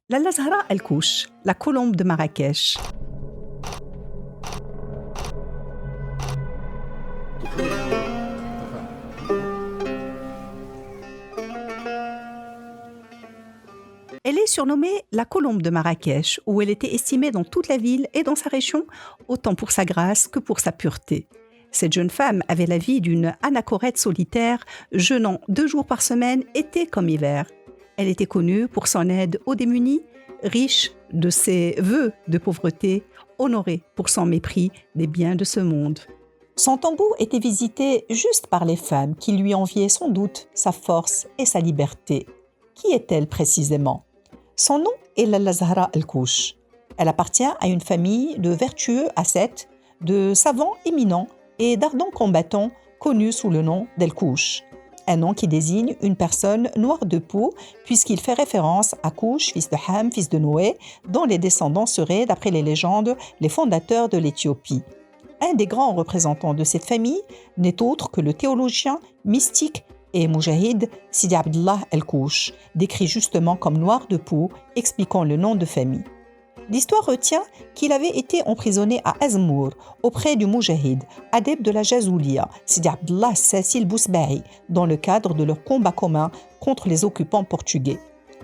Lalla Zahra El-Kouch, la colombe de Marrakech. Elle est surnommée la colombe de Marrakech, où elle était estimée dans toute la ville et dans sa région, autant pour sa grâce que pour sa pureté. Cette jeune femme avait la vie d'une anachorète solitaire, jeûnant 2 jours par semaine, été comme hiver. Elle était connue pour son aide aux démunis, riche de ses vœux de pauvreté, honorée pour son mépris des biens de ce monde. Son tombeau était visité juste par les femmes qui lui enviaient sans doute sa force et sa liberté. Qui est-elle précisément ? Son nom est Lalla Zahra El-Kouch. Elle appartient à une famille de vertueux ascètes, de savants éminents et d'ardents combattants connus sous le nom d'El-Kouch. Un nom qui désigne une personne noire de peau, puisqu'il fait référence à Kouch, fils de Ham, fils de Noé, dont les descendants seraient, d'après les légendes, les fondateurs de l'Éthiopie. Un des grands représentants de cette famille n'est autre que le théologien, mystique et moujahid Sidi Abdallah El-Kouch, décrit justement comme noir de peau, expliquant le nom de famille. L'histoire retient qu'il avait été emprisonné à Azmour, auprès du moujahid, adepte de la Jazoulia, Sidi Abdallah Sassil Bousbahi, dans le cadre de leur combat commun contre les occupants portugais.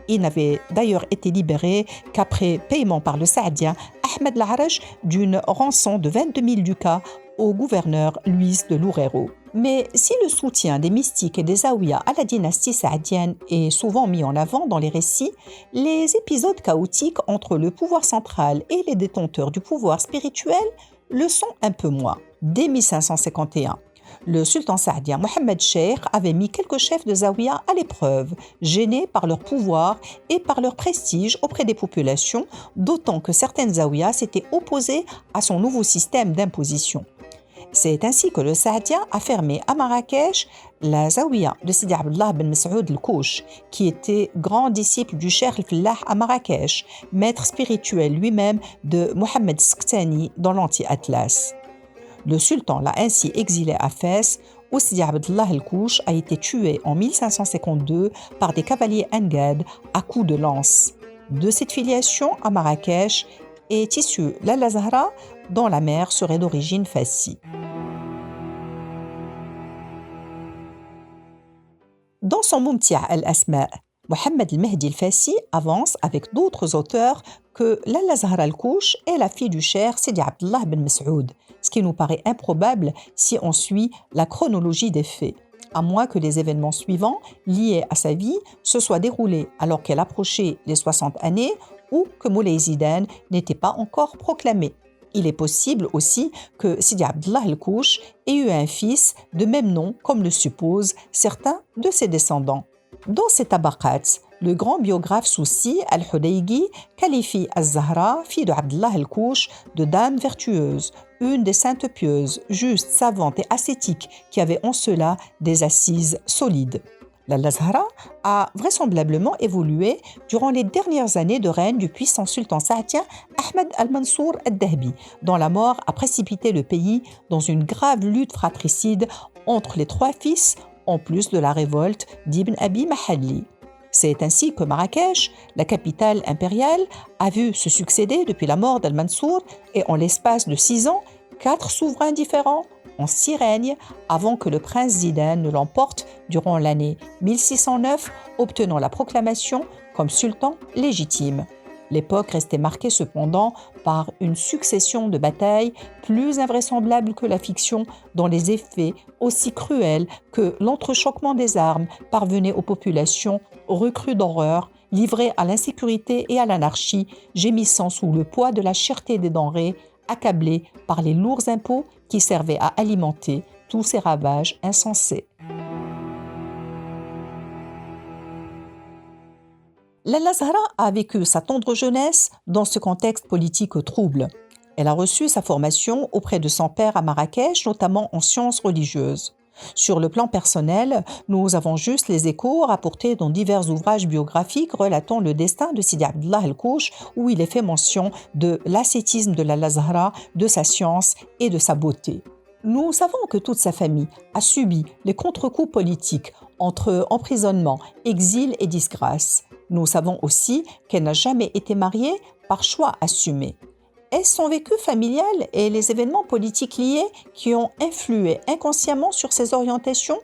Il n'avait d'ailleurs été libéré qu'après paiement par le Saadien Ahmed Laraj d'une rançon de 22 000 ducats au gouverneur Luis de Loureiro. Mais si le soutien des mystiques et des Zaouïas à la dynastie saadienne est souvent mis en avant dans les récits, les épisodes chaotiques entre le pouvoir central et les détenteurs du pouvoir spirituel le sont un peu moins. Dès 1551, le sultan saadien Mohammed Cheikh avait mis quelques chefs de Zaouïa à l'épreuve, gênés par leur pouvoir et par leur prestige auprès des populations, d'autant que certaines Zaouïas s'étaient opposées à son nouveau système d'imposition. C'est ainsi que le Saadien a fermé à Marrakech la Zaouïa de Sidi Abdallah ben Mes'oud El-Kouch, qui était grand disciple du Cheikh El-Fallah à Marrakech, maître spirituel lui-même de Mohammed Sktani dans l'Anti-Atlas. Le sultan l'a ainsi exilé à Fès, où Sidi Abdallah El-Kouch a été tué en 1552 par des cavaliers Angad à coups de lance. De cette filiation à Marrakech est issue Lalla Zahra, dont la mère serait d'origine Fassi. Dans son Mumti' al-Asma', Mohammed el-Mehdi el-Fassi avance avec d'autres auteurs que Lalla Zahra El-Kouch est la fille du cheikh Sidi Abdallah ben Mes'oud, ce qui nous paraît improbable si on suit la chronologie des faits, à moins que les événements suivants liés à sa vie se soient déroulés alors qu'elle approchait les 60 années ou que Moulay Zidane n'était pas encore proclamé. Il est possible aussi que Sidi Abdallah El-Kouch ait eu un fils de même nom, comme le supposent certains de ses descendants. Dans ses tabaqats, le grand biographe Soussi Al-Hudaygi qualifie Az-Zahra, fille de Abdallah El-Kouch, de dame vertueuse, une des saintes pieuses, juste, savante et ascétique, qui avait en cela des assises solides. Lalla Zahra a vraisemblablement évolué durant les dernières années de règne du puissant sultan saadien Ahmed al-Mansour al-Dahbi, dont la mort a précipité le pays dans une grave lutte fratricide entre les 3 fils, en plus de la révolte d'Ibn Abi Mahalli. C'est ainsi que Marrakech, la capitale impériale, a vu se succéder depuis la mort d'al-Mansour et en l'espace de 6 ans, 4 souverains différents en 6 règnes avant que le prince Zidane ne l'emporte durant l'année 1609, obtenant la proclamation comme sultan légitime. L'époque restait marquée cependant par une succession de batailles plus invraisemblables que la fiction, dont les effets aussi cruels que l'entrechoquement des armes parvenaient aux populations recrues d'horreur, livrées à l'insécurité et à l'anarchie, gémissant sous le poids de la cherté des denrées, accablées par les lourds impôts qui servaient à alimenter tous ces ravages insensés. Lalla Zahra a vécu sa tendre jeunesse dans ce contexte politique trouble. Elle a reçu sa formation auprès de son père à Marrakech, notamment en sciences religieuses. Sur le plan personnel, nous avons juste les échos rapportés dans divers ouvrages biographiques relatant le destin de Sidi Abdallah El-Kouch, où il est fait mention de l'ascétisme de Lalla Zahra, de sa science et de sa beauté. Nous savons que toute sa famille a subi les contre-coups politiques entre emprisonnement, exil et disgrâce. Nous savons aussi qu'elle n'a jamais été mariée par choix assumé. Est-ce son vécu familial et les événements politiques liés qui ont influé inconsciemment sur ses orientations?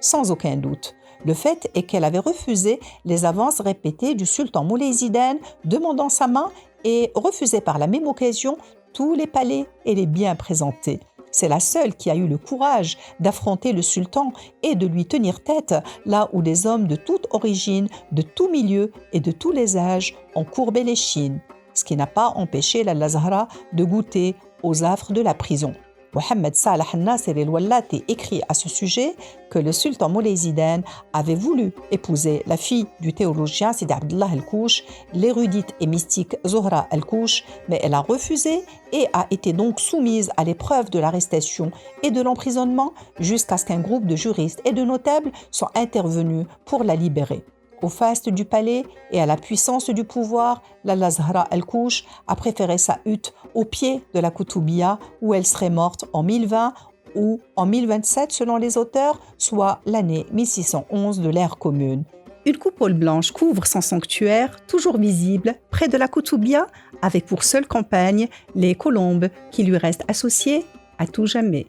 Sans aucun doute. Le fait est qu'elle avait refusé les avances répétées du sultan Moulay Zidane demandant sa main et refusé par la même occasion tous les palais et les biens présentés. C'est la seule qui a eu le courage d'affronter le sultan et de lui tenir tête là où des hommes de toute origine, de tout milieu et de tous les âges ont courbé l'échine, ce qui n'a pas empêché Lalla Zahra de goûter aux affres de la prison. Mohamed Salah al-Nasser el-Wallati écrit à ce sujet que le sultan Moulay Zidane avait voulu épouser la fille du théologien Sidi Abdallah el-Kouch, l'érudite et mystique Zohra el-Kouch, mais elle a refusé et a été donc soumise à l'épreuve de l'arrestation et de l'emprisonnement jusqu'à ce qu'un groupe de juristes et de notables soit intervenus pour la libérer. Au faste du palais et à la puissance du pouvoir, Lalla Zahra el-Kouch a préféré sa hutte au pied de la Koutoubia où elle serait morte en 1020 ou en 1027 selon les auteurs, soit l'année 1611 de l'ère commune. Une coupole blanche couvre son sanctuaire, toujours visible, près de la Koutoubia, avec pour seule compagne les colombes qui lui restent associées à tout jamais.